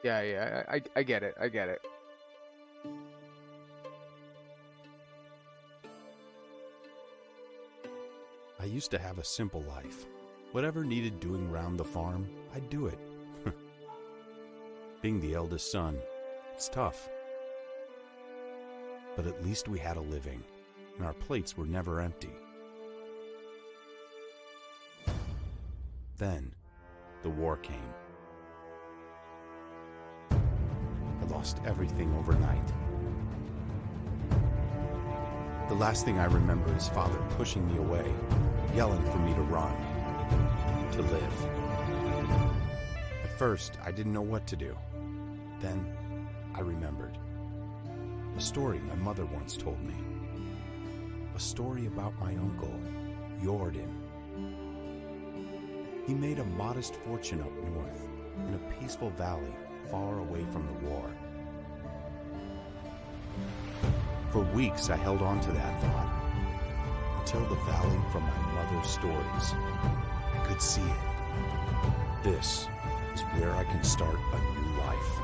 Yeah, I get it. I get it. I used to have a simple life. Whatever needed doing round the farm, I'd do it. Being the eldest son, it's tough. But at least we had a living, and our plates were never empty. Then, the war came. I lost everything overnight. The last thing I remember is Father pushing me away, yelling for me to run, to live. At first, I didn't know what to do. Then, I remembered. A story my mother once told me. A story about my uncle, Jordan. He made a modest fortune up north, in a peaceful valley far away from the war. For weeks I held on to that thought, until the valley from my mother's stories. I could see it. This is where I can start a new life.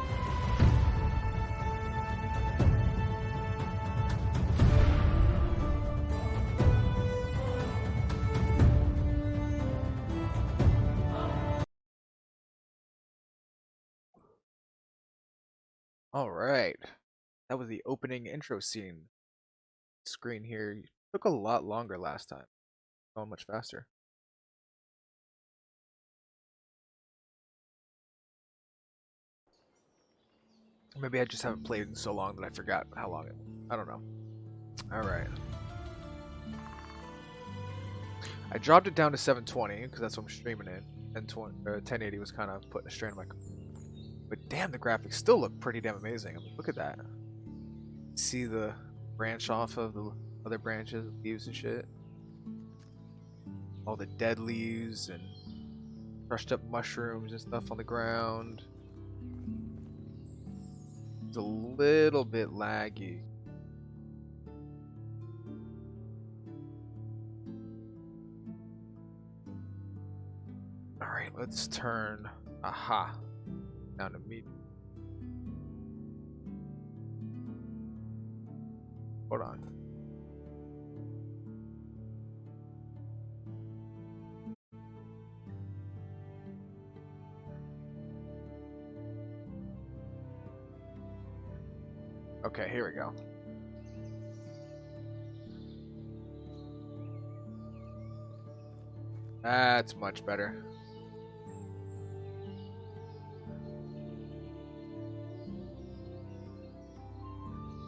All right. That was the opening intro scene. Screen here took a lot longer last time. Going much faster. Maybe I just haven't played in so long that I forgot how long it. I don't know. All right. I dropped it down to 720 because that's what I'm streaming in, and 1080 was kind of putting a strain on my. But damn, the graphics still look pretty damn amazing. I mean, look at that. See the branch off of the other branches, leaves and shit. All the dead leaves and crushed up mushrooms and stuff on the ground. It's a little bit laggy. Alright, let's turn down to medium. Hold on. Okay, here we go. That's much better.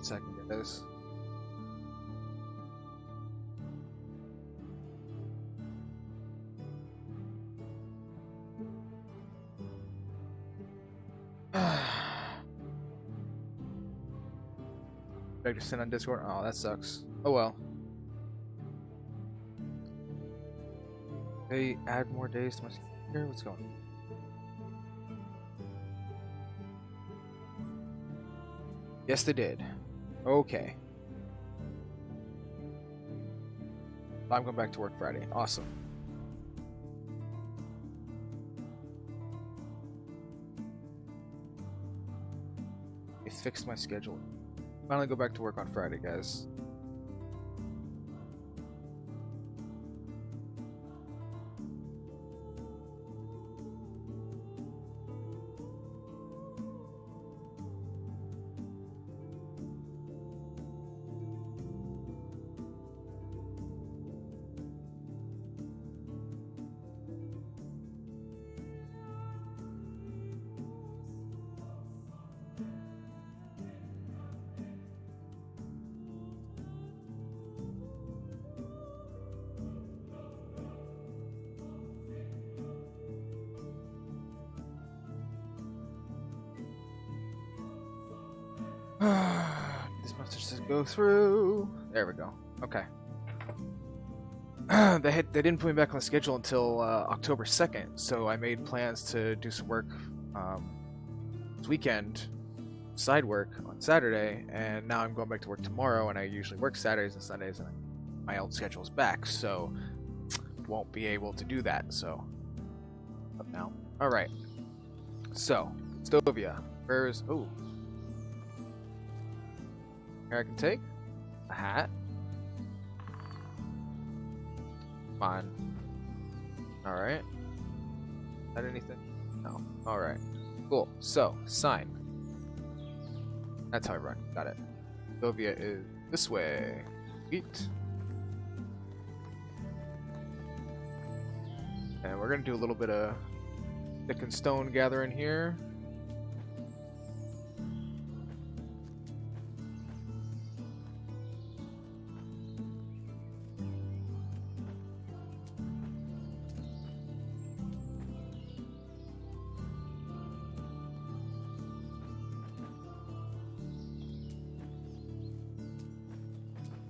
Second get this. Did I just send on Discord? Oh, that sucks. Oh well. They add more days to my schedule. What's going on? Yes, they did. Okay. I'm going back to work Friday. Awesome. They fixed my schedule. Finally go back to work on Friday, guys. This message says go through. There we go. Okay. They didn't put me back on the schedule until October 2nd, so I made plans to do some work this weekend, side work on Saturday, and now I'm going back to work tomorrow, and I usually work Saturdays and Sundays, and my old schedule is back, so won't be able to do that. So, up now. All right. So, Stovia. Where's... Oh. Here I can take a hat. Fine. Alright. Is that anything? No. Alright. Cool. So, sign. That's how I run. Got it. Sylvia is this way. Sweet. And we're gonna do a little bit of stick and stone gathering here.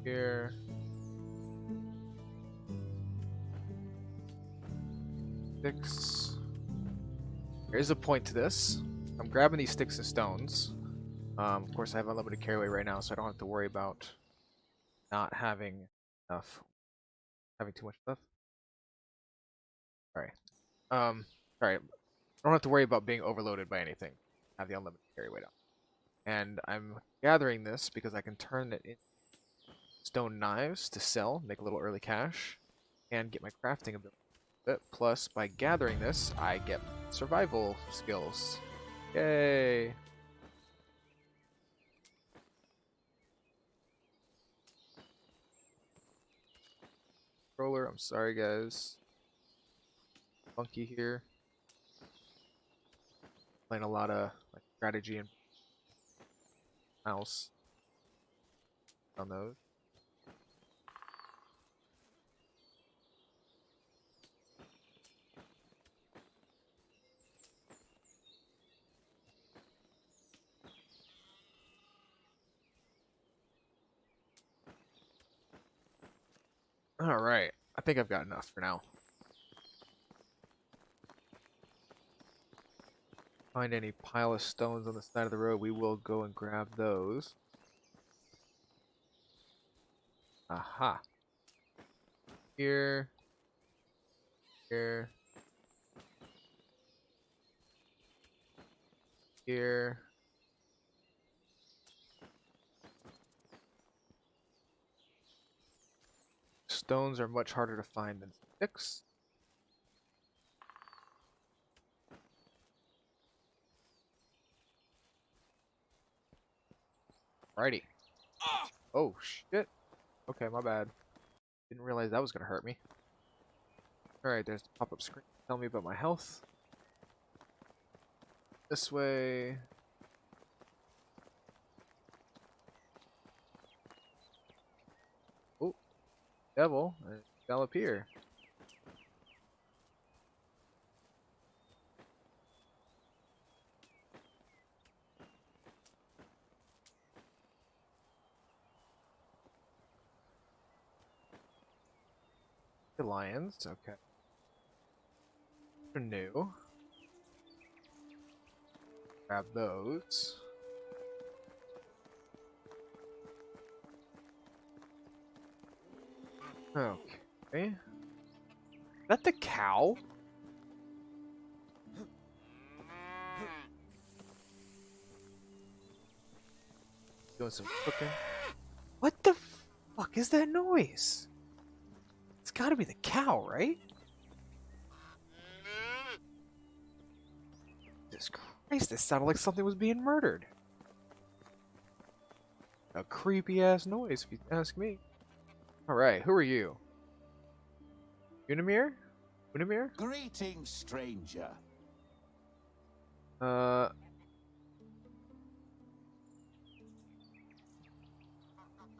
Here. Sticks. There's a point to this. I'm grabbing these sticks and stones. Of course, I have unlimited carry weight right now, so I don't have to worry about not having enough, having too much stuff. Alright. Sorry. I don't have to worry about being overloaded by anything. I have the unlimited carry weight on. And I'm gathering this because I can turn it into stone knives to sell, make a little early cash, and get my crafting ability. Plus, by gathering this, I get survival skills. Yay! Roller, I'm sorry guys. Funky here. Playing a lot of like strategy and mouse on those. Alright, I think I've got enough for now. Find any pile of stones on the side of the road, we will go and grab those. Aha. Here. Here. Here. Stones are much harder to find than sticks. Righty. Oh, shit. Okay, my bad. Didn't realize that was going to hurt me. Alright, there's the pop-up screen. Tell me about my health. This way. Oh, devil. Fell up here. The lions, okay. They're new. Grab those. Okay. Is that the cow? Doing some cooking. What the fuck is that noise? It's gotta be the cow, right? Jesus Christ, this sounded like something was being murdered. A creepy ass noise, if you ask me. Alright, who are you? Unimir? Unimir? Greetings, stranger.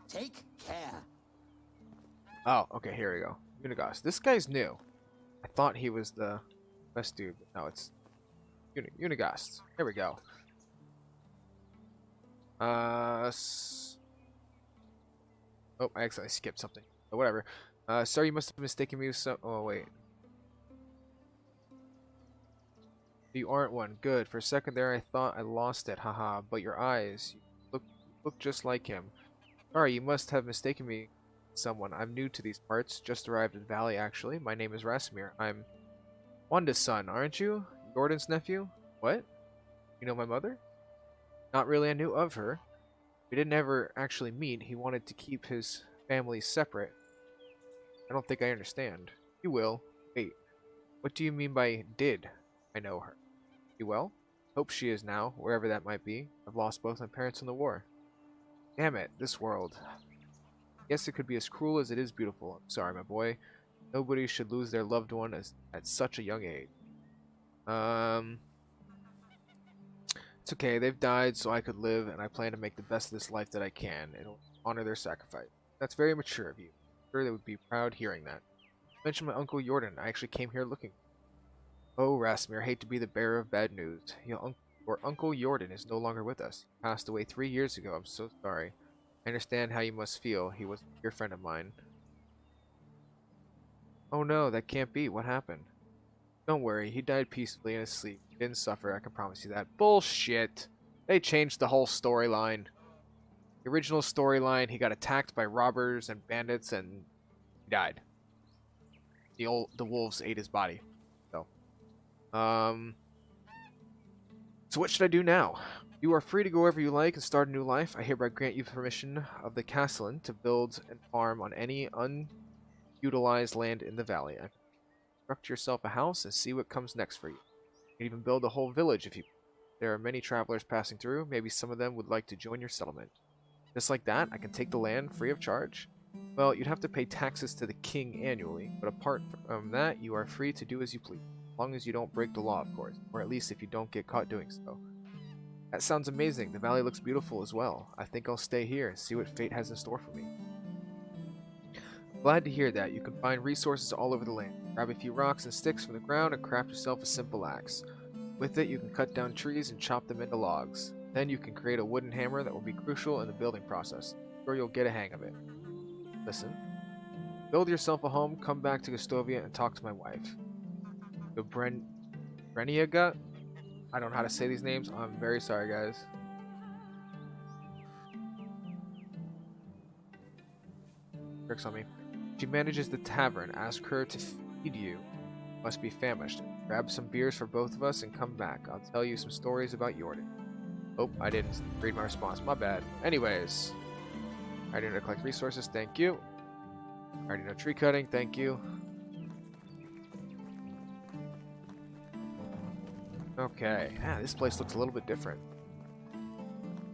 Take care. Oh, okay, here we go. Unigos. This guy's new. I thought he was the best dude, but no, it's Unigos. Here we go. Oh, I accidentally skipped something. But whatever. Sir, you must have mistaken me with some... Oh, wait. You aren't one. Good. For a second there, I thought I lost it. Haha. But your eyes. You look just like him. Sorry, you must have mistaken me with someone. I'm new to these parts. Just arrived in the valley, actually. My name is Rasimir. I'm Wanda's son, aren't you? Gordon's nephew? What? You know my mother? Not really, I knew of her. We didn't ever actually meet. He wanted to keep his family separate. I don't think I understand. You will. Wait, what do you mean by did I know her? You well? Hope she is now, wherever that might be. I've lost both my parents in the war. Damn it, this world. Guess it could be as cruel as it is beautiful. I'm sorry, my boy. Nobody should lose their loved one at such a young age. It's okay, they've died so I could live, and I plan to make the best of this life that I can, and honor their sacrifice. That's very mature of you. I'm sure they would be proud hearing that. Mention my Uncle Jordan. I actually came here looking. Oh, Rasmir, I hate to be the bearer of bad news. Your Uncle Jordan is no longer with us. He passed away 3 years ago. I'm so sorry. I understand how you must feel. He was a dear friend of mine. Oh no, that can't be. What happened? Don't worry, he died peacefully in his sleep. He didn't suffer, I can promise you that. Bullshit! They changed the whole storyline. The original storyline, he got attacked by robbers and bandits and he died. The wolves ate his body. So what should I do now? You are free to go wherever you like and start a new life. I hereby grant you permission of the Castellan to build and farm on any unutilized land in the valley. Construct yourself a house and see what comes next for you. You can even build a whole village if you. There are many travelers passing through. Maybe some of them would like to join your settlement. Just like that, I can take the land free of charge. Well, you'd have to pay taxes to the king annually, but apart from that, you are free to do as you please. As long as you don't break the law, of course. Or at least if you don't get caught doing so. That sounds amazing. The valley looks beautiful as well. I think I'll stay here and see what fate has in store for me. Glad to hear that. You can find resources all over the land. Grab a few rocks and sticks from the ground and craft yourself a simple axe. With it, you can cut down trees and chop them into logs. Then you can create a wooden hammer that will be crucial in the building process. I'm sure you'll get a hang of it. Listen. Build yourself a home, come back to Gustovia, and talk to my wife. The Breniaga? I don't know how to say these names. I'm very sorry, guys. Tricks on me. She manages the tavern. Ask her to feed you. Must be famished. Grab some beers for both of us and come back. I'll tell you some stories about Jordan. Oh, I didn't read my response. My bad. Anyways. I already know to collect resources. Thank you. I already know tree cutting. Thank you. Okay. Ah, this place looks a little bit different.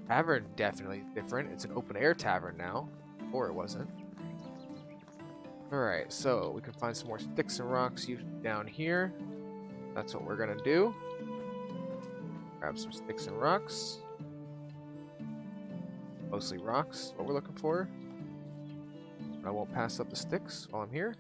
Tavern definitely different. It's an open air tavern now. Before it wasn't. Alright, so we can find some more sticks and rocks down here. That's what we're gonna do. Grab some sticks and rocks. Mostly rocks, what we're looking for. I won't pass up the sticks while I'm here.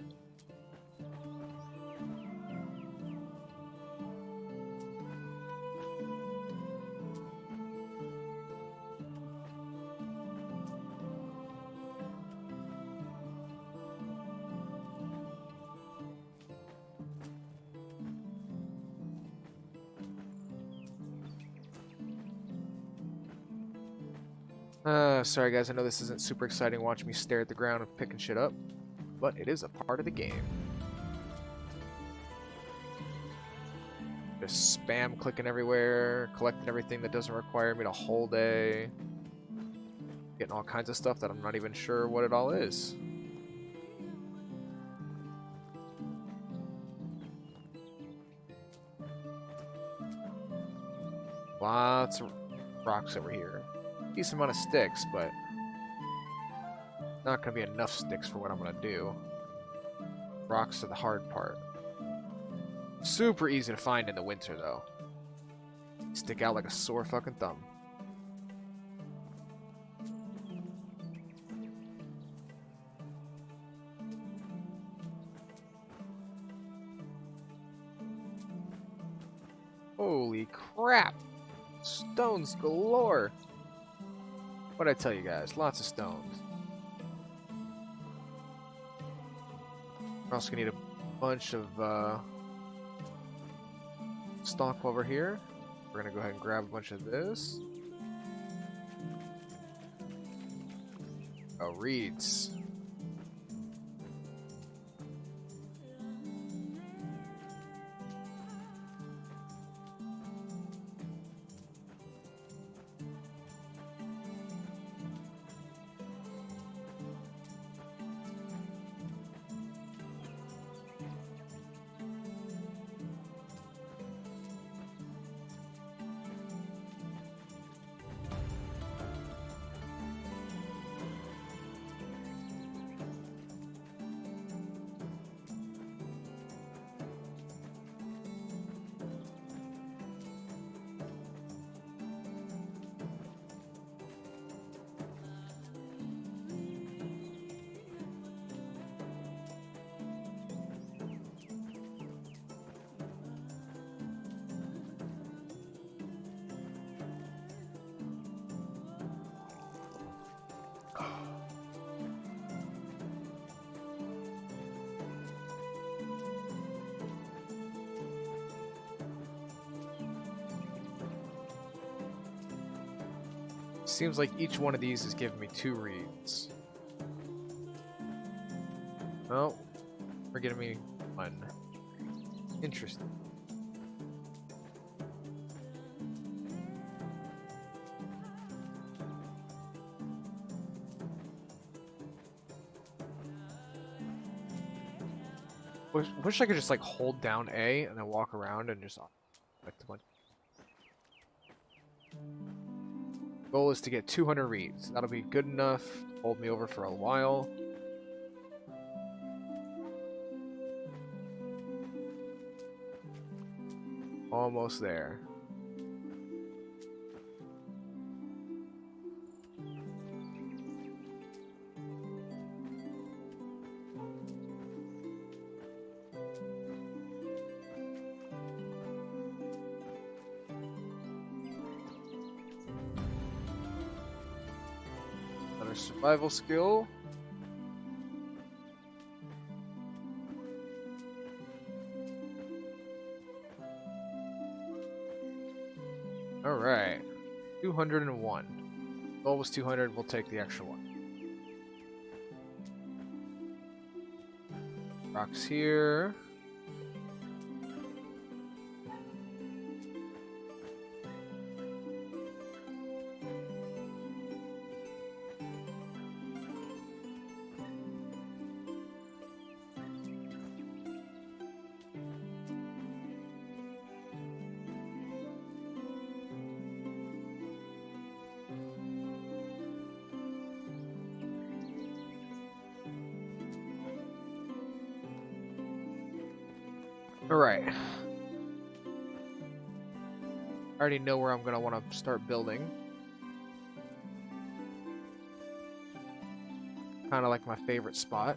Sorry guys, I know this isn't super exciting watching me stare at the ground and picking shit up, but it is a part of the game. Just spam clicking everywhere, collecting everything that doesn't require me to whole day. Getting all kinds of stuff that I'm not even sure what it all is. Lots of rocks over here. Decent amount of sticks, but not gonna be enough sticks for what I'm gonna do. Rocks are the hard part. Super easy to find in the winter, though. Stick out like a sore fucking thumb. Holy crap! Stones galore! What'd I tell you guys? Lots of stones. We're also gonna need a bunch of stock while we're here. We're gonna go ahead and grab a bunch of this. Oh, reeds. Seems like each one of these is giving me 2 reads. Oh, we're giving me 1. Interesting. Wish I could just like hold down A and then walk around and just select a bunch. Goal is to get 200 reads. That'll be good enough to hold me over for a while. Almost there. Another survival skill. Alright. 201. Goal was 200, we'll take the extra one. Rocks here. Alright. I already know where I'm going to want to start building. Kind of like my favorite spot.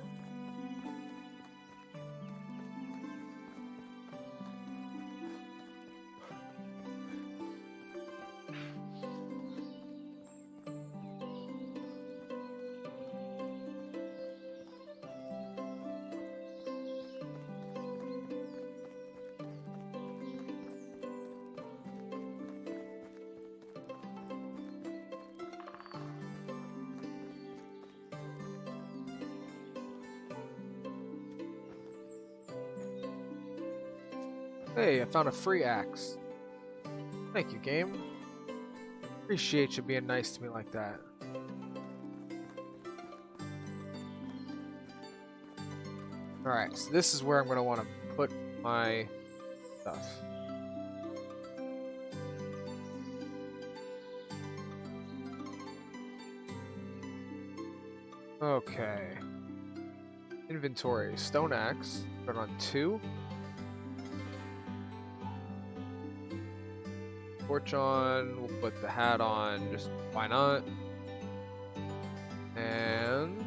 Hey, I found a free axe. Thank you, game. Appreciate you being nice to me like that. Alright, so this is where I'm going to want to put my stuff. Okay. Inventory. Stone axe. Put it on 2. Torch on, we'll put the hat on, just why not? And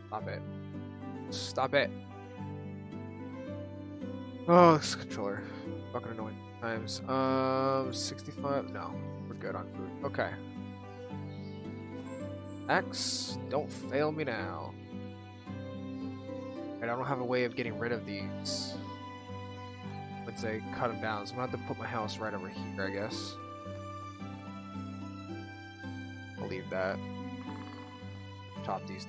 stop it. Stop it. Oh, this controller. Fucking annoying times. 65. No, we're good on food. Okay. X, don't fail me now. I don't have a way of getting rid of these. Let's say cut them down. So I'm gonna have to put my house right over here, I guess. I'll leave that. Chop these.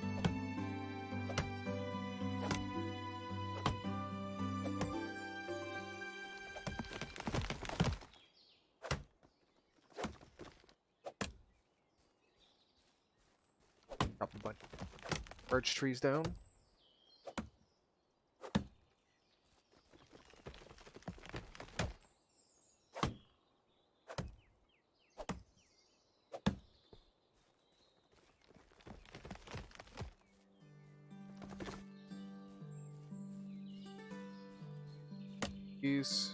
Chop a bunch of birch trees down. These.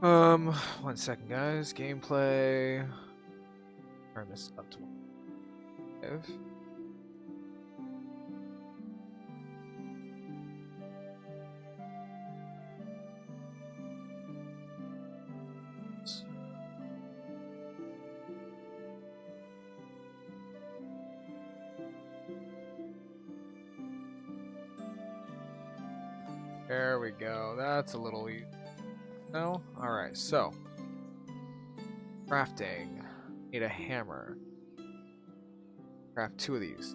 One second, guys. Gameplay. Turn this up to 5. There we go. That's a little easy. No? Alright, so. Crafting. Need a hammer. Craft 2 of these.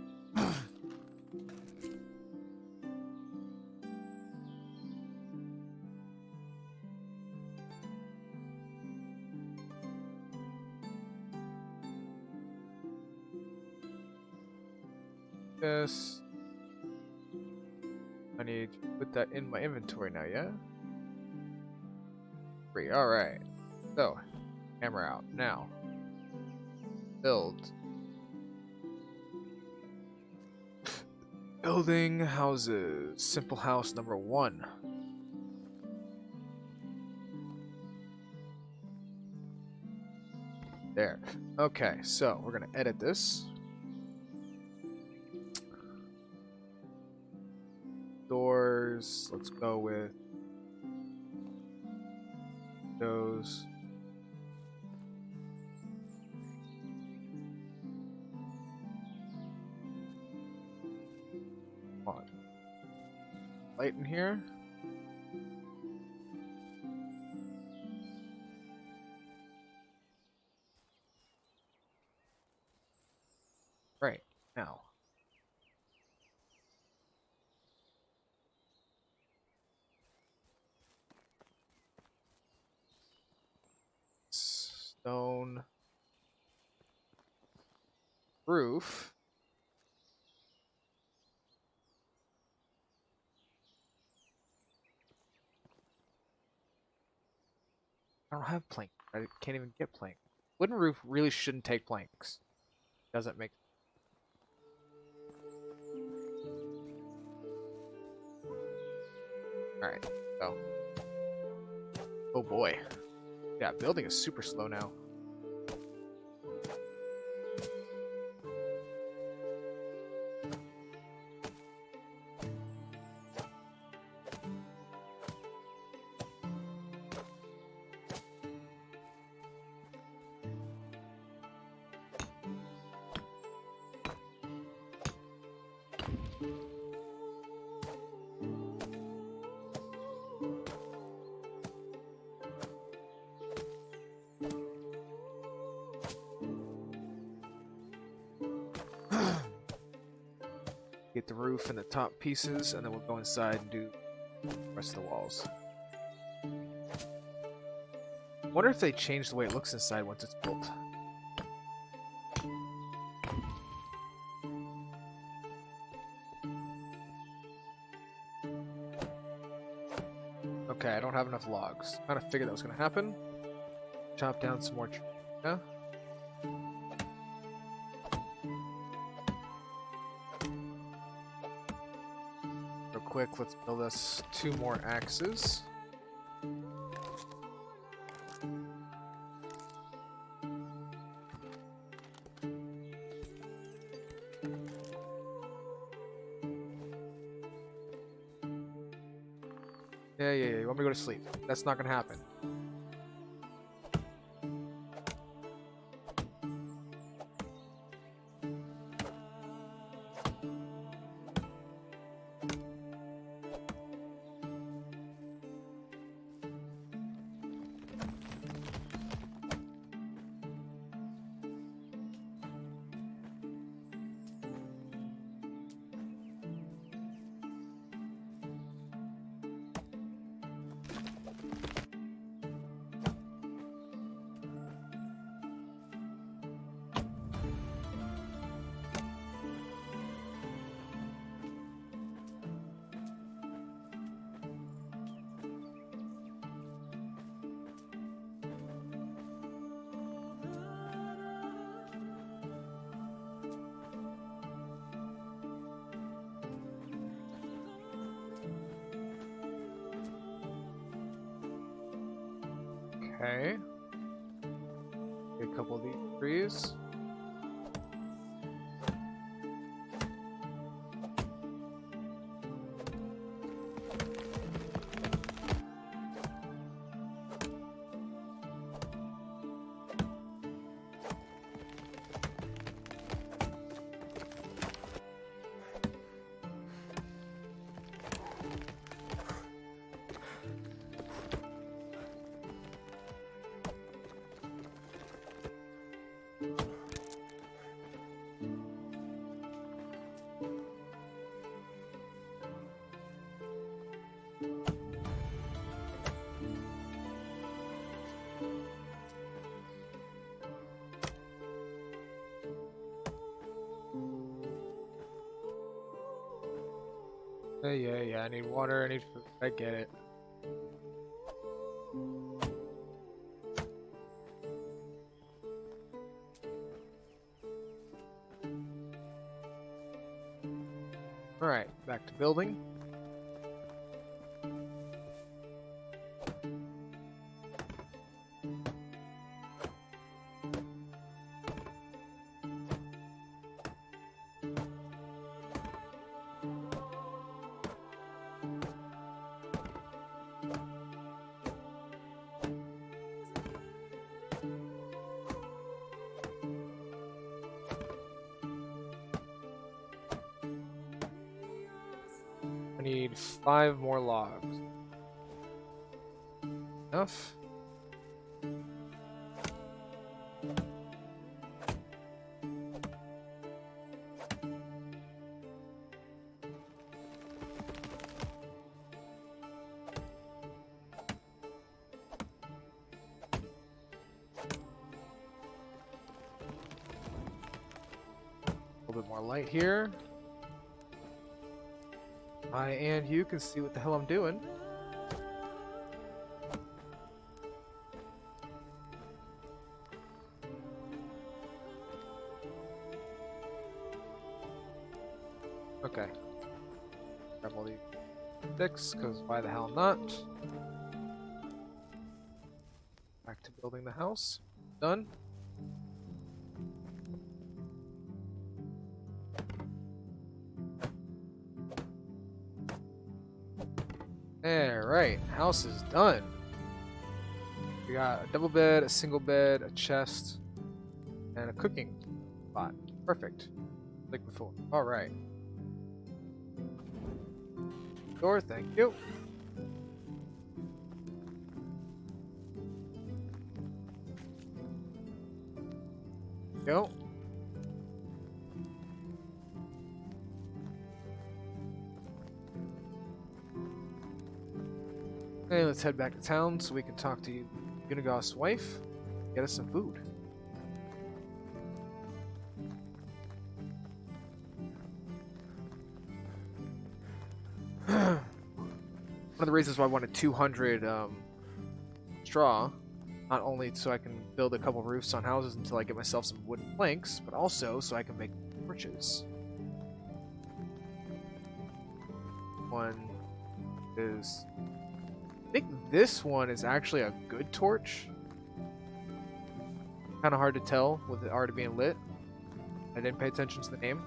This. I need to put that in my inventory now, yeah? 3, alright. So, hammer out. Now. Build. Building houses. Simple house number 1. There. Okay, so we're gonna edit this. Doors. Let's go with those. Come on. Light in here. Right, now. Stone roof. I don't have plank. I can't even get plank. Wooden roof really shouldn't take planks. Doesn't make. Alright, so. Oh boy. Yeah, building is super slow now. Get the roof and the top pieces, and then we'll go inside and do the rest of the walls. I wonder if they change the way it looks inside once it's built. Okay, I don't have enough logs. Kind of figured that was going to happen. Chop down some more trees. Yeah? Real quick, let's build us 2 more axes. Yeah, you want me to go to sleep? That's not gonna happen. Okay. Get a couple of these trees. Yeah, I need water, I need food. I get it. Alright, back to building. I need 5 more logs. Enough? A little bit more light here. I and you can see what the hell I'm doing. Okay. Grab all these sticks, because why the hell not? Back to building the house. Done. Alright, house is done. We got a double bed, a single bed, a chest, and a cooking spot. Perfect. Like before. Alright. Door, thank you. Go. Okay, let's head back to town so we can talk to Unigos's wife. Get us some food. One of the reasons why I wanted 200 straw, not only so I can build a couple roofs on houses until I get myself some wooden planks, but also so I can make torches. One is... I think this one is actually a good torch. Kind of hard to tell with it already being lit. I didn't pay attention to the name.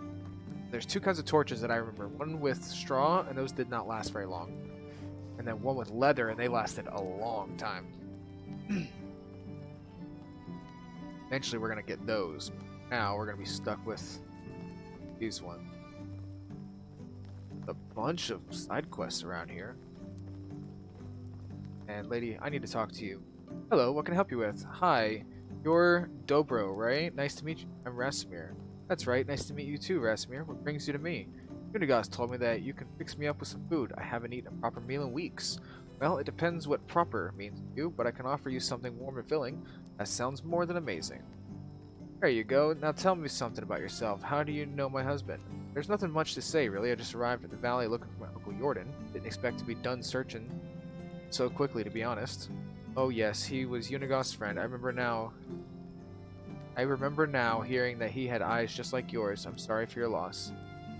There's 2 kinds of torches that I remember. One with straw, and those did not last very long. And then one with leather, and they lasted a long time. Eventually we're going to get those. Now we're going to be stuck with these ones. A bunch of side quests around here. And lady, I need to talk to you. Hello, what can I help you with? Hi, you're Dobro, right? Nice to meet you. I'm Rasimir. That's right, nice to meet you too, Rasimir. What brings you to me? Unigos told me that you can fix me up with some food. I haven't eaten a proper meal in weeks. Well, it depends what proper means to you, but I can offer you something warm and filling. That sounds more than amazing. There you go. Now tell me something about yourself. How do you know my husband? There's nothing much to say, really. I just arrived at the valley looking for my Uncle Jordan. Didn't expect to be done searching so quickly, to be honest. Oh yes, he was Unigos's friend. I remember now hearing that he had eyes just like yours. I'm sorry for your loss.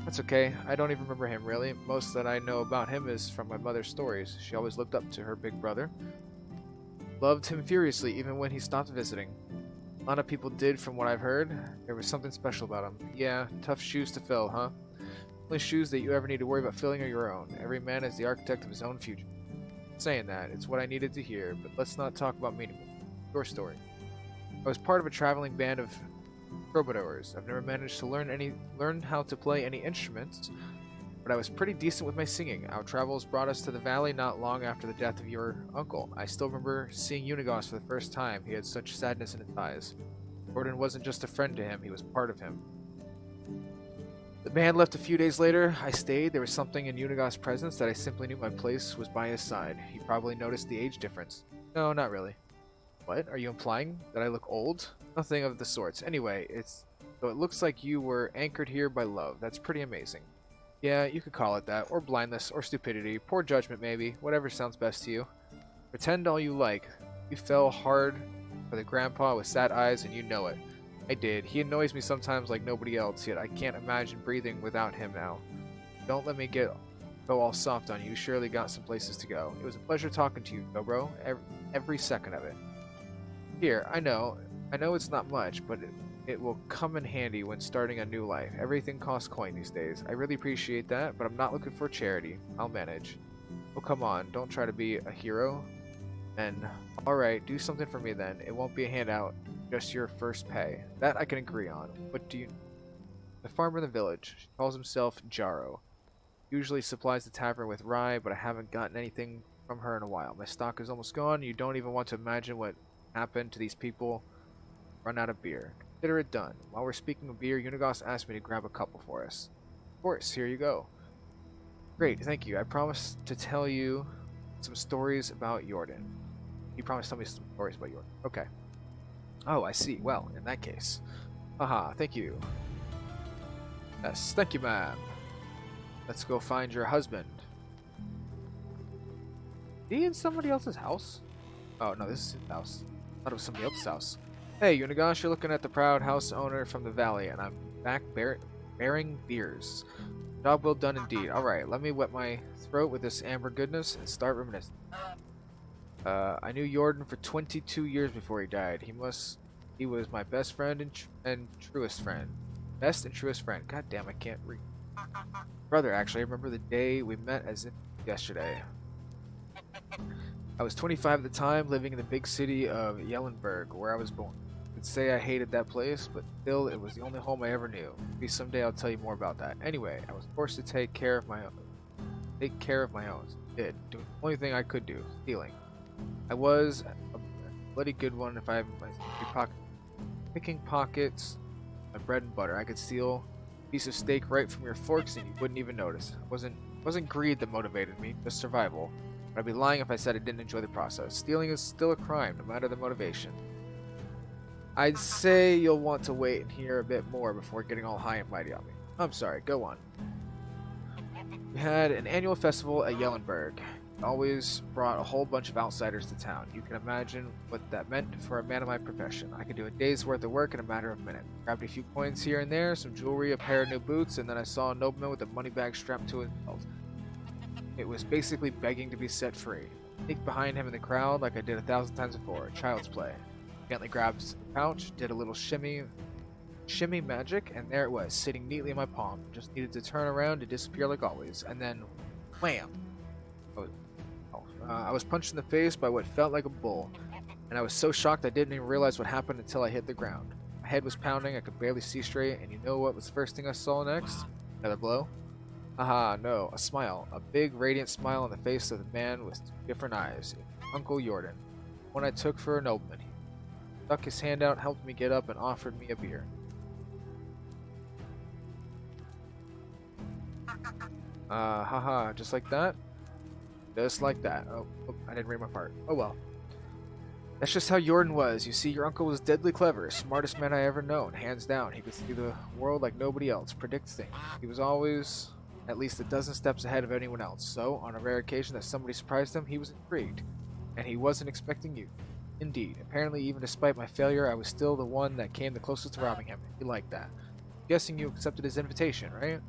That's okay. I don't even remember him, really. Most that I know about him is from my mother's stories. She always looked up to her big brother. Loved him furiously even when he stopped visiting. A lot of people did from what I've heard. There was something special about him. Yeah, tough shoes to fill, huh? Only shoes that you ever need to worry about filling are your own. Every man is the architect of his own future. Saying that, it's what I needed to hear, but let's not talk about me anymore. Your story. I was part of a traveling band of troubadours. I've never managed to learn how to play any instruments, but I was pretty decent with my singing. Our travels brought us to the valley not long after the death of your uncle. I still remember seeing Unigos for the first time. He had such sadness in his eyes. Jordan wasn't just a friend to him, he was part of him. The band left a few days later. I stayed. There was something in Unigos' presence that I simply knew my place was by his side. He probably noticed the age difference. No, not really. What? Are you implying that I look old? Nothing of the sorts. Anyway, so it looks like you were anchored here by love. That's pretty amazing. Yeah, you could call it that, or blindness, or stupidity, poor judgment maybe, whatever sounds best to you. Pretend all you like. You fell hard for the grandpa with sad eyes and you know it. I did. He annoys me sometimes like nobody else, yet I can't imagine breathing without him now. Don't let me go all soft on you. You surely got some places to go. It was a pleasure talking to you, Dobro. Every second of it. Here, I know it's not much, but it will come in handy when starting a new life. Everything costs coin these days. I really appreciate that, but I'm not looking for charity. I'll manage. Oh, come on. Don't try to be a hero. And, alright, do something for me then. It won't be a handout, just your first pay. That I can agree on. What do you... The farmer in the village. He calls himself Jaro. Usually supplies the tavern with rye, but I haven't gotten anything from her in a while. My stock is almost gone. You don't even want to imagine what happened to these people. Run out of beer. Consider it done. While we're speaking of beer, Unigos asked me to grab a couple for us. Of course, here you go. Great, thank you. I promised to tell you some stories about Jordan. You promised to tell me some stories about Jordan. Okay. Oh, I see. Well, in that case. Haha, thank you. Yes, thank you, ma'am. Let's go find your husband. Is he in somebody else's house? Oh, no, this is his house. I thought it was somebody else's house. Hey, Unigos, you're looking at the proud house owner from the valley, and I'm back bearing beers. Job well done indeed. Alright, let me wet my throat with this amber goodness and start reminiscing. I knew Jordan for 22 years before he died. He was my best friend and truest friend. Best and truest friend. God damn, I can't read. Brother, actually, I remember the day we met as if yesterday. I was 25 at the time, living in the big city of Yellenberg, where I was born. I could say I hated that place, but still, it was the only home I ever knew. Maybe someday I'll tell you more about that. Anyway, I was forced to take care of my own. Did. Doing the only thing I could do, stealing. I was a bloody good one if I have my picking pockets, my bread and butter. I could steal a piece of steak right from your forks and you wouldn't even notice. It wasn't greed that motivated me, just survival. But I'd be lying if I said I didn't enjoy the process. Stealing is still a crime, no matter the motivation. I'd say you'll want to wait and hear a bit more before getting all high and mighty on me. I'm sorry, go on. We had an annual festival at Yellenberg. It always brought a whole bunch of outsiders to town. You can imagine what that meant for a man of my profession. I could do a day's worth of work in a matter of minutes. Grabbed a few coins here and there, some jewelry, a pair of new boots, and then I saw a nobleman with a money bag strapped to his belt. It was basically begging to be set free. I sneaked behind him in the crowd like I did 1,000 times before. Child's play. Gently grabbed the pouch, did a little shimmy magic, and there it was, sitting neatly in my palm. Just needed to turn around to disappear like always, and then, wham! I was punched in the face by what felt like a bull, and I was so shocked I didn't even realize what happened until I hit the ground. My head was pounding, I could barely see straight, and you know what was the first thing I saw next? Another blow? Aha, no, a smile. A big, radiant smile on the face of the man with different eyes. Uncle Jordan. One I took for a nobleman. He stuck his hand out, helped me get up, and offered me a beer. Haha, just like that? Just like that. Oh, I didn't read my part. Oh well. That's just how Jordan was. You see, your uncle was deadly clever. Smartest man I ever known. Hands down. He could see the world like nobody else. Predict things. He was always at least a dozen steps ahead of anyone else. So, on a rare occasion that somebody surprised him, he was intrigued. And he wasn't expecting you. Indeed. Apparently, even despite my failure, I was still the one that came the closest to robbing him. He liked that. I'm guessing you accepted his invitation, right?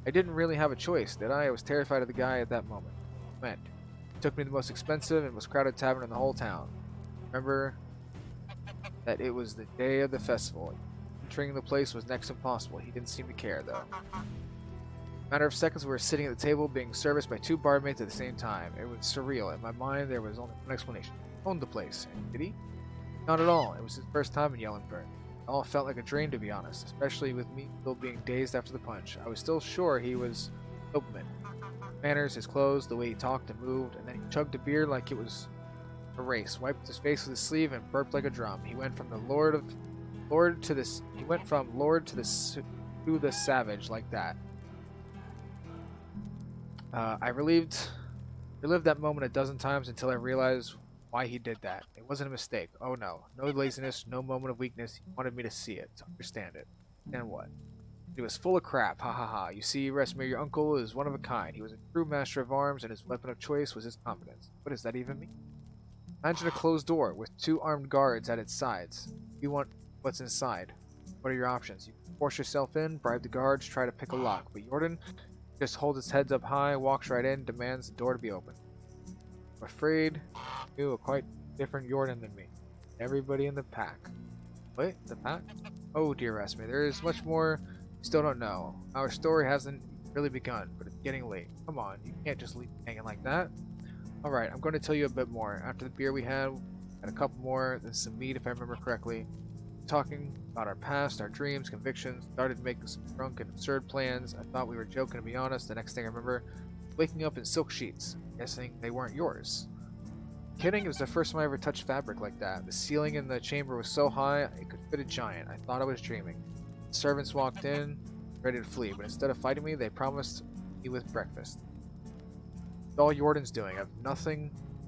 I didn't really have a choice, did I? I was terrified of the guy at that moment. Man. He took me to the most expensive and most crowded tavern in the whole town. Remember that it was the day of the festival. Entering the place was next to impossible. He didn't seem to care, though. Matter of seconds, we were sitting at the table being serviced by two barmaids at the same time. It was surreal. In my mind, there was only one explanation. He owned the place. And did he? Not at all. It was his first time in Yellenburg. It all felt like a dream, to be honest, especially with me still being dazed after the punch. I was still sure he was Doberman. His manners, his clothes, the way he talked and moved, and then he chugged a beer like it was a race, wiped his face with his sleeve, and burped like a drum. He went from Lord to the savage like that. I relived that moment a dozen times until I realized why he did that. It wasn't a mistake. Oh no. No laziness, no moment of weakness. He wanted me to see it, to understand it. And what? It was full of crap. Ha ha ha. You see, Resmir, your uncle is one of a kind. He was a true master of arms, and his weapon of choice was his confidence. What does that even mean? Imagine a closed door with two armed guards at its sides. You want what's inside. What are your options? You can force yourself in, bribe the guards, try to pick a lock. But Jordan just holds his head up high, walks right in, demands the door to be opened. I'm afraid you knew a quite different Jordan than me. Everybody in the pack. Wait, the pack? Oh dear Resmir, there is much more you still don't know. Our story hasn't really begun, but it's getting late. Come on, you can't just leave me hanging like that. Alright, I'm going to tell you a bit more. After the beer we had a couple more, then some meat if I remember correctly. Talking about our past, our dreams, convictions, started making some drunk and absurd plans. I thought we were joking, to be honest. The next thing I remember, waking up in silk sheets, guessing they weren't yours. Kidding, it was the first time I ever touched fabric like that. The ceiling in the chamber was so high, it could fit a giant. I thought I was dreaming. The servants walked in, ready to flee, but instead of fighting me, they promised me with breakfast. It's all Jordan's doing.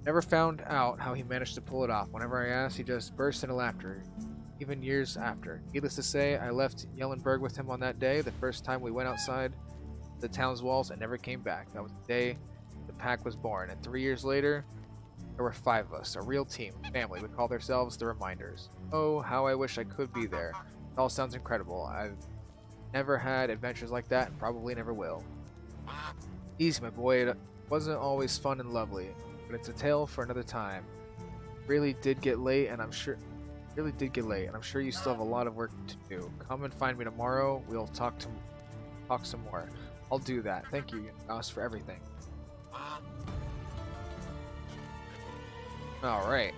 Never found out how he managed to pull it off. Whenever I asked, he just burst into laughter. Even years after. Needless to say, I left Yellenburg with him on that day, the first time we went outside the town's walls and never came back. That was the day the pack was born, and 3 years later, there were 5 of us, a real team, family. We called ourselves the Reminders. Oh, how I wish I could be there. It all sounds incredible. I've never had adventures like that, and probably never will. Easy, my boy. It wasn't always fun and lovely, but it's a tale for another time. It really did get late, and I'm sure you still have a lot of work to do. Come and find me tomorrow. We'll talk some more. I'll do that. Thank you, Yungas, for everything. All right.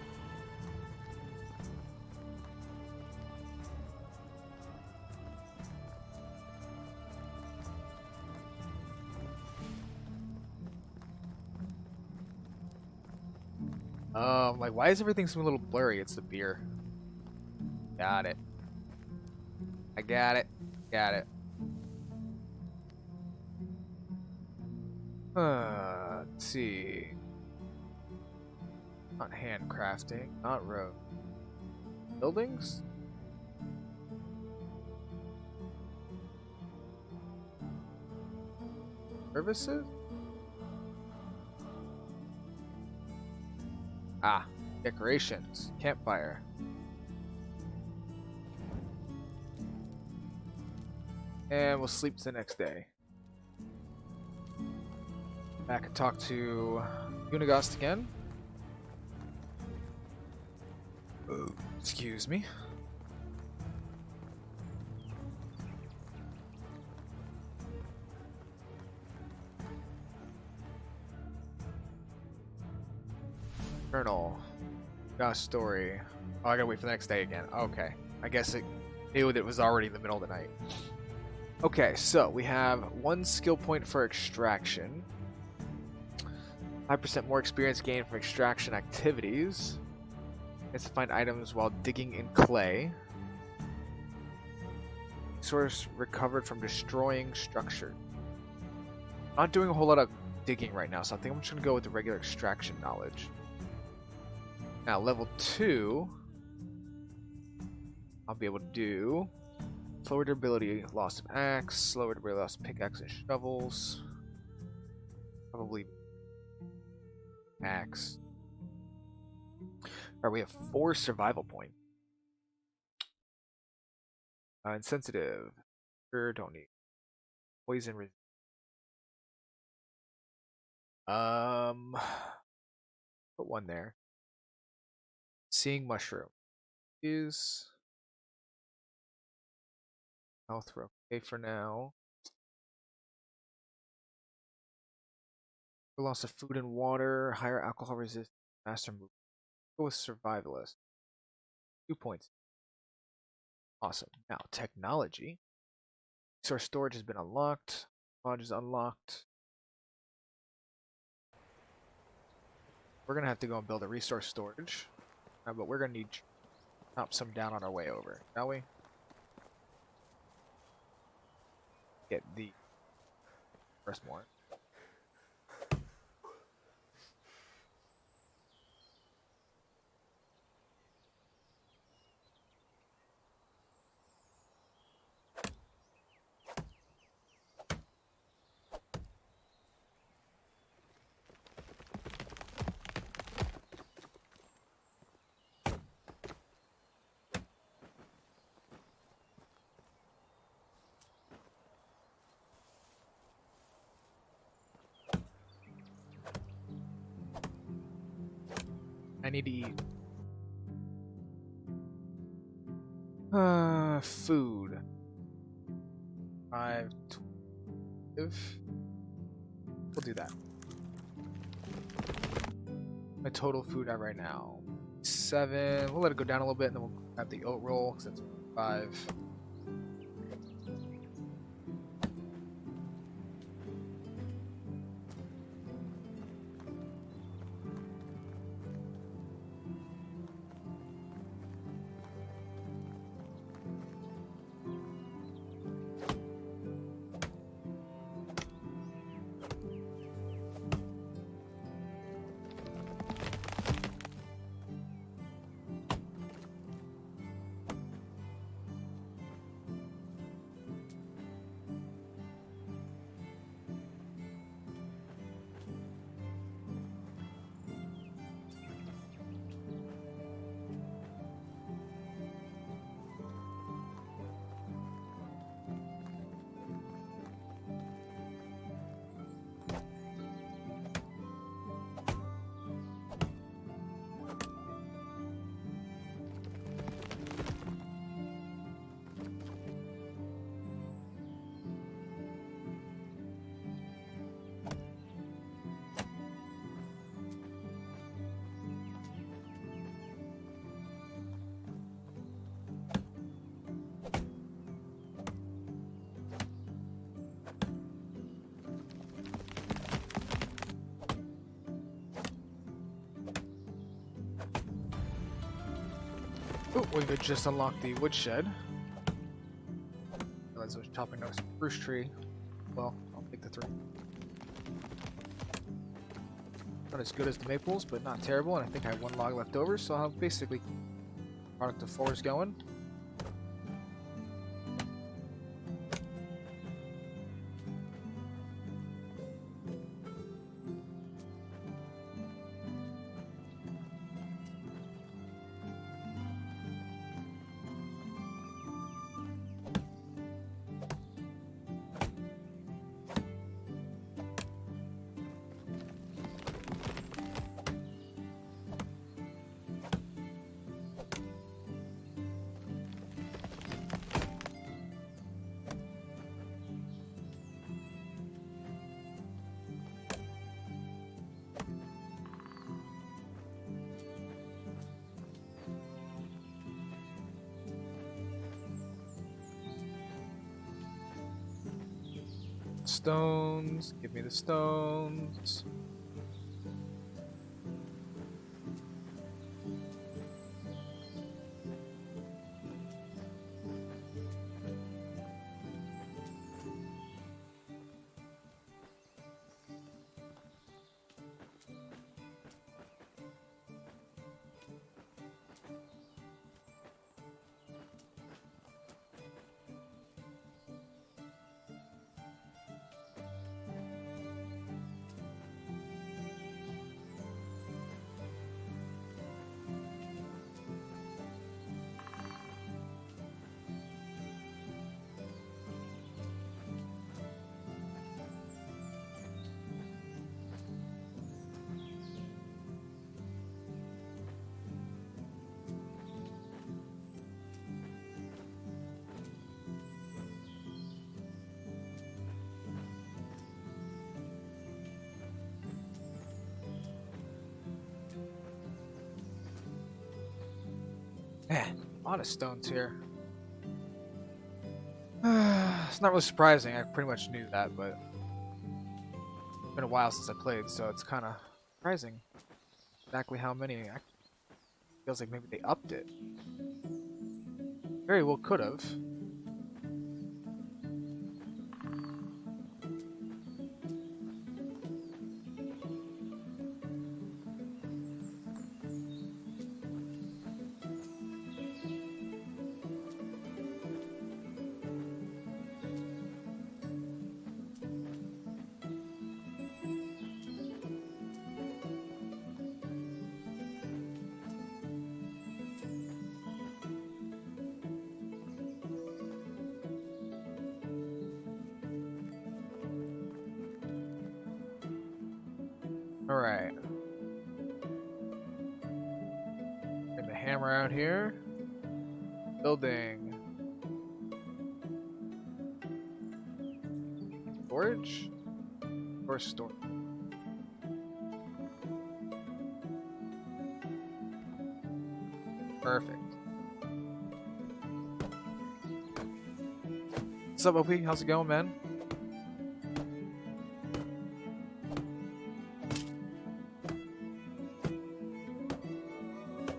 Like, why is everything seem a little blurry? It's the beer. Got it. I got it. Got it. Let's see. Not handcrafting. Not road. Buildings? Services? Ah, decorations. Campfire. And we'll sleep the next day. Back and talk to Unagast again. Oh, excuse me. Journal. Gosh, story. Oh, I gotta wait for the next day again. Okay. I guess it knew that it was already in the middle of the night. Okay, so we have 1 skill point for extraction. 5% more experience gained from extraction activities. It's to find items while digging in clay. Resource recovered from destroying structure. Not doing a whole lot of digging right now, so I think I'm just going to go with the regular extraction knowledge. Now, level 2, I'll be able to do slower durability, loss of axe, slower durability, loss of pickaxe and shovels. Probably axe. Alright, we have 4 survival points. Insensitive. Sure, don't need. Poison resist. Put 1 there. Seeing mushroom is health row. Okay for now. Loss of food and water, higher alcohol resistance, faster move. Go with survivalist. 2 points. Awesome. Now technology. Resource storage has been unlocked. Lodge is unlocked. We're gonna have to go and build a resource storage, but we're gonna need to chop some down on our way over, shall we? Get the first more. I need to eat. Food. 5, 12. We'll do that. My total food at right now. 7. We'll let it go down a little bit and then we'll have the oat roll because it's 5. Oh, we've just unlocked the woodshed. Realized I was chopping down a spruce tree. Well, I'll take the 3. Not as good as the maples, but not terrible, and I think I have 1 log left over, so I'll have basically product of 4s going. Stones, give me the stones. Man, a lot of stones here. It's not really surprising. I pretty much knew that, but it's been a while since I played, so it's kind of surprising exactly how many. Feels like maybe they upped it. Very well could have. Alright. Get the hammer out here. Building. Storage? Or storage? Perfect. What's up, OP? How's it going, man?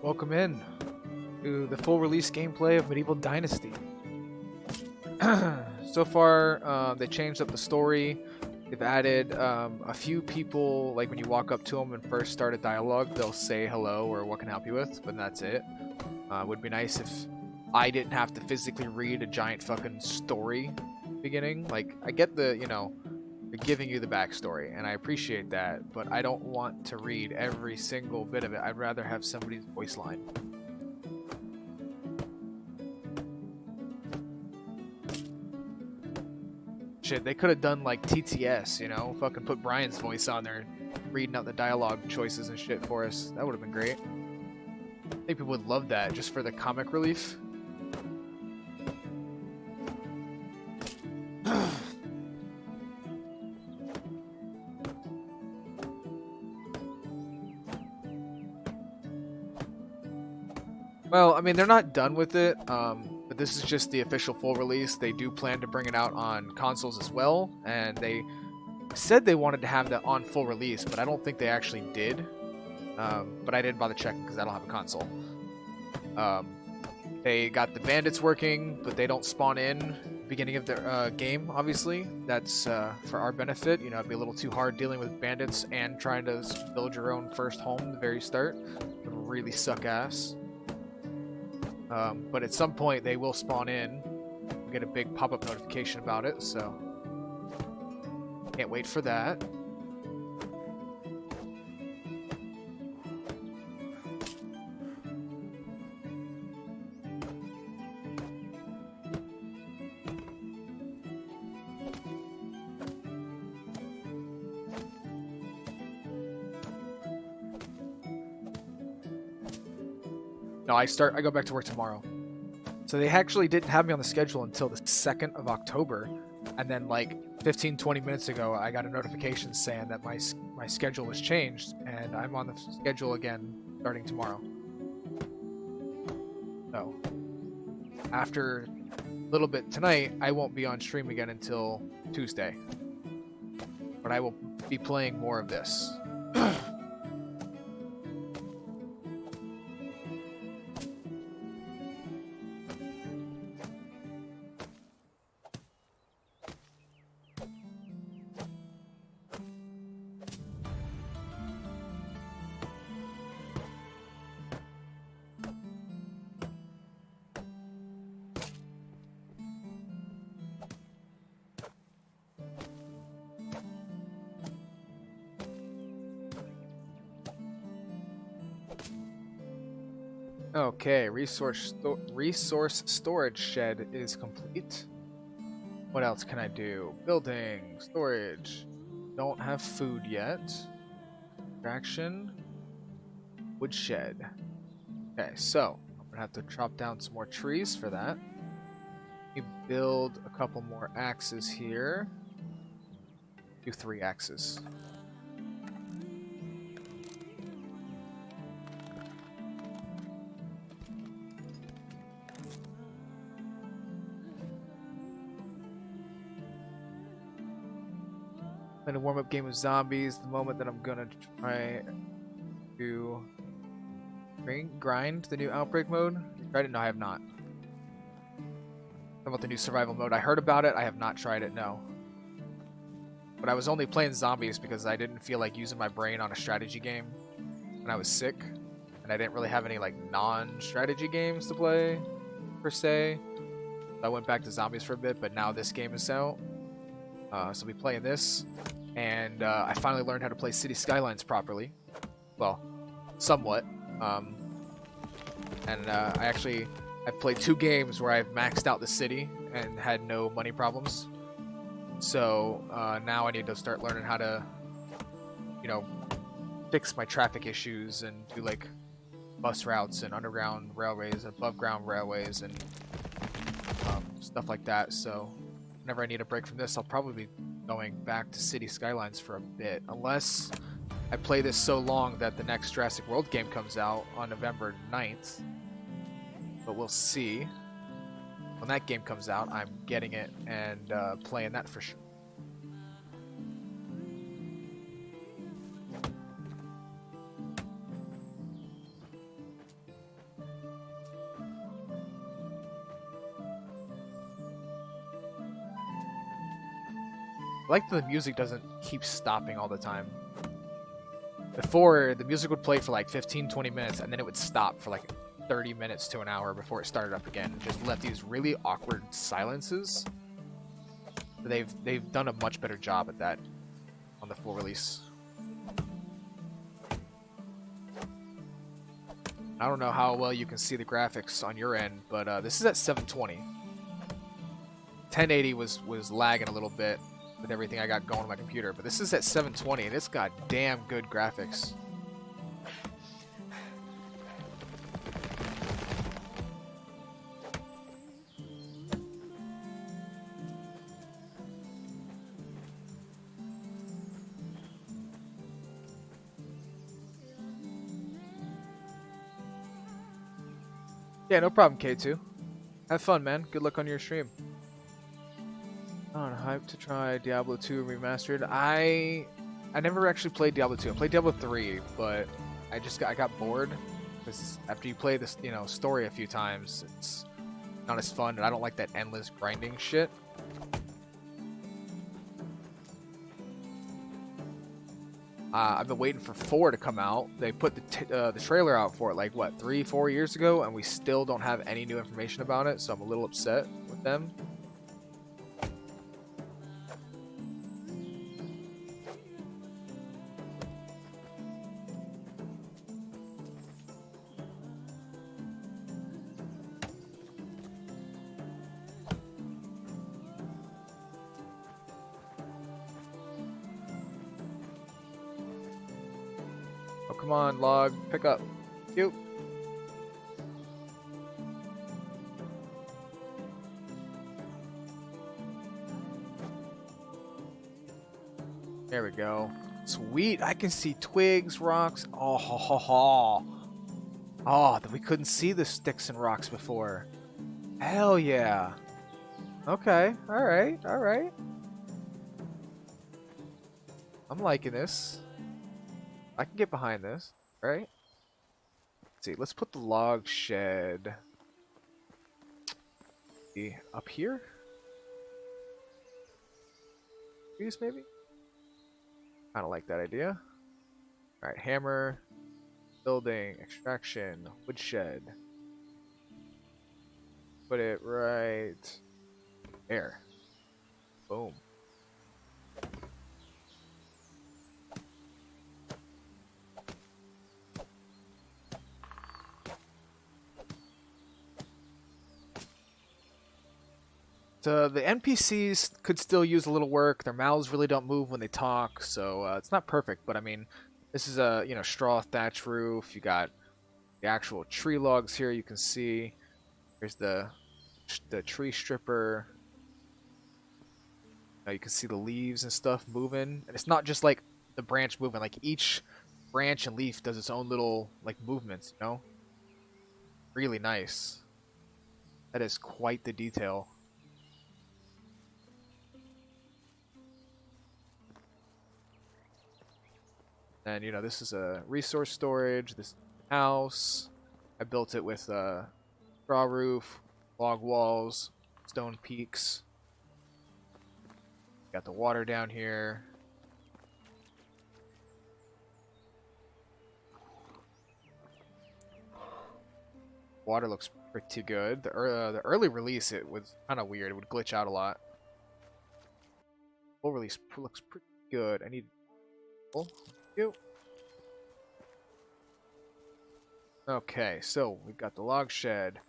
Welcome in to the full release gameplay of Medieval Dynasty. So far, they changed up the story. They've added a few people, like when you walk up to them and first start a dialogue, they'll say hello or what can I help you with, but that's it. Would be nice if I didn't have to physically read a giant fucking story beginning. Like, I get the, you know, they're giving you the backstory, and I appreciate that, but I don't want to read every single bit of it. I'd rather have somebody's voice line. Shit, they could have done like TTS, you know? Fucking put Brian's voice on there, reading out the dialogue choices and shit for us. That would have been great. I think people would love that, just for the comic relief. Well, I mean, they're not done with it, but this is just the official full release. They do plan to bring it out on consoles as well, and they said they wanted to have that on full release, but I don't think they actually did. But I didn't bother checking because I don't have a console. They got the bandits working, but they don't spawn in beginning of the game, obviously. That's for our benefit. You know, it'd be a little too hard dealing with bandits and trying to build your own first home at the very start. It would really suck ass. But at some point they will spawn in. We'll get a big pop-up notification about it, so can't wait for that. No, I go back to work tomorrow. So they actually didn't have me on the schedule until the 2nd of October. And then like 15-20 minutes ago, I got a notification saying that my schedule was changed and I'm on the schedule again starting tomorrow. So after a little bit tonight, I won't be on stream again until Tuesday. But I will be playing more of this. Okay, resource storage shed is complete. What else can I do? Building, storage. Don't have food yet. Extraction. Woodshed. Okay, so I'm gonna have to chop down some more trees for that. You build a couple more axes here. Do 3 axes. Playing a warm-up game of zombies. The moment that I'm gonna try to grind the new outbreak mode. Tried it? No, I have not. How about the new survival mode? I heard about it. I have not tried it. No. But I was only playing zombies because I didn't feel like using my brain on a strategy game when I was sick, and I didn't really have any like non-strategy games to play per se. So I went back to zombies for a bit, but now this game is out. So we playing this, and I finally learned how to play City Skylines properly. Well, somewhat. I've played 2 games where I've maxed out the city and had no money problems. So now I need to start learning how to, fix my traffic issues and do like bus routes and underground railways and above ground railways and stuff like that. So whenever I need a break from this, I'll probably be going back to City Skylines for a bit, unless I play this so long that the next Jurassic World game comes out on November 9th. But we'll see. When that game comes out, I'm getting it and playing that for sure. I like that the music doesn't keep stopping all the time. Before, the music would play for like 15-20 minutes, and then it would stop for like 30 minutes to an hour before it started up again. Just left these really awkward silences. They've done a much better job at that on the full release. I don't know how well you can see the graphics on your end, but this is at 720. 1080 was lagging a little bit with everything I got going on my computer, but this is at 720 and it's got damn good graphics. Yeah, no problem, K2. Have fun, man. Good luck on your stream. On hype to try Diablo 2 Remastered. I never actually played Diablo 2. I played Diablo 3, but I got bored because after you play this, story a few times, it's not as fun, and I don't like that endless grinding shit. I've been waiting for 4 to come out. They put the trailer out for it like what, 3-4 years ago, and we still don't have any new information about it. So I'm a little upset with them. Come on, log, pick up. You. There we go. Sweet, I can see twigs, rocks. Oh, ho, ho, ho. Oh, that we couldn't see the sticks and rocks before. Hell yeah. Okay, alright, alright. I'm liking this. I can get behind this, right? Let's see, let's put the log shed up here. These maybe? I don't like that idea. Alright, hammer, building, extraction, woodshed. Put it right there. Boom. So the NPCs could still use a little work. Their mouths really don't move when they talk, so it's not perfect. But I mean, this is a straw thatch roof. You got the actual tree logs here. You can see there's the tree stripper. You can see the leaves and stuff moving, and it's not just like the branch moving. Like each branch and leaf does its own little like movements. Really nice. That is quite the detail. And you know, this is a resource storage. This is a house. I built it with straw roof, log walls, stone peaks. Got the water down here. Water looks pretty good. The early release, it was kind of weird. It would glitch out a lot. Full release looks pretty good. I need... Oh, thank you. Okay, so we've got the log shed.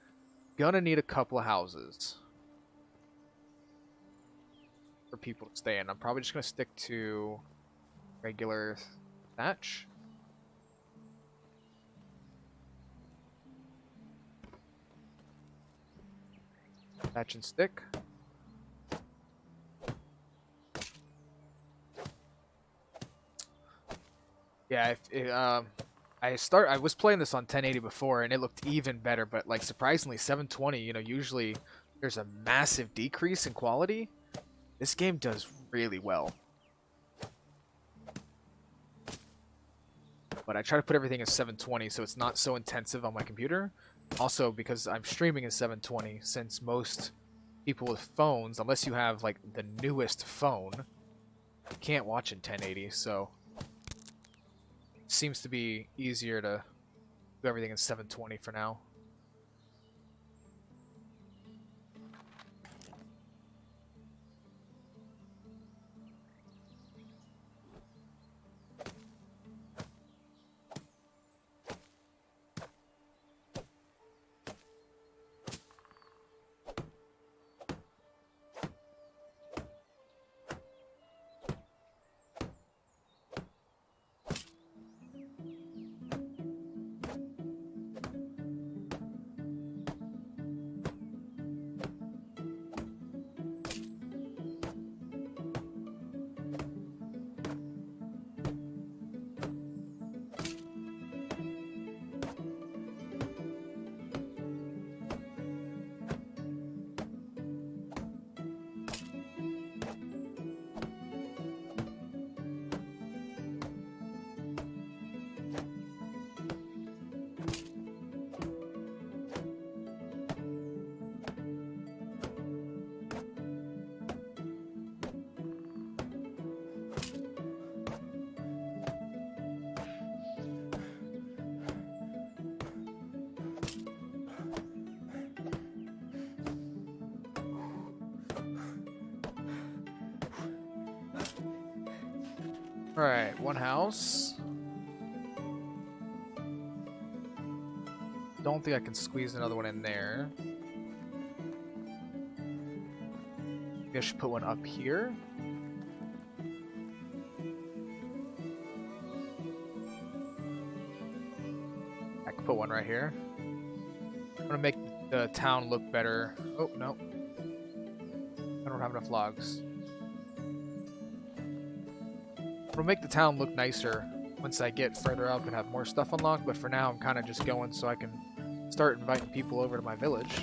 Gonna need a couple of houses for people to stay in. I'm probably just gonna stick to regular thatch. Thatch and stick. Yeah, I was playing this on 1080 before and it looked even better, but like surprisingly 720, you know, usually there's a massive decrease in quality. This game does really well. But I try to put everything in 720 so it's not so intensive on my computer. Also because I'm streaming in 720, since most people with phones, unless you have like the newest phone, you can't watch in 1080, so it seems to be easier to do everything in 720 for now. Alright, one house. Don't think I can squeeze another one in there. Maybe I should put one up here. I can put one right here. I'm gonna make the town look better. Oh, no. I don't have enough logs. It'll make the town look nicer once I get further up and have more stuff unlocked, but for now I'm kind of just going so I can start inviting people over to my village.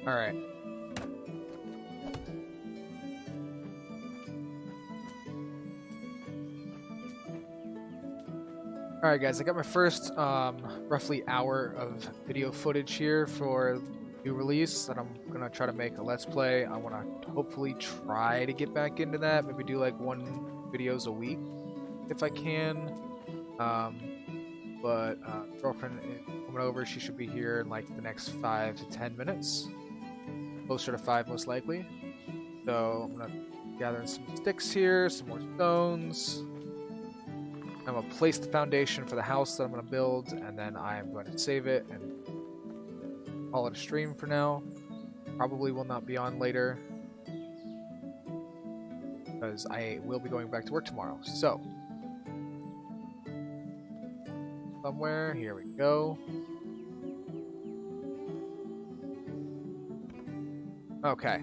Alright. Alright guys, I got my first roughly hour of video footage here for new release that I'm gonna try to make a let's play. I wanna hopefully try to get back into that, maybe do like 1 videos a week if I can. but girlfriend is coming over. She should be here in like the next 5 to 10 minutes, closer to 5 most likely. So I'm gonna gather some sticks here, some more stones. I'm gonna place the foundation for the house that I'm gonna build, and then I'm going to save it and call it a stream for now. Probably will not be on later because I will be going back to work tomorrow. So somewhere, here we go. Okay,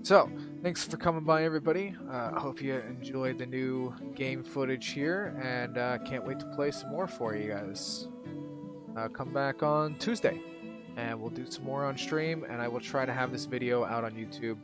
so thanks for coming by, everybody. I hope you enjoyed the new game footage here, and can't wait to play some more for you guys. Come back on Tuesday, and we'll do some more on stream, and I will try to have this video out on YouTube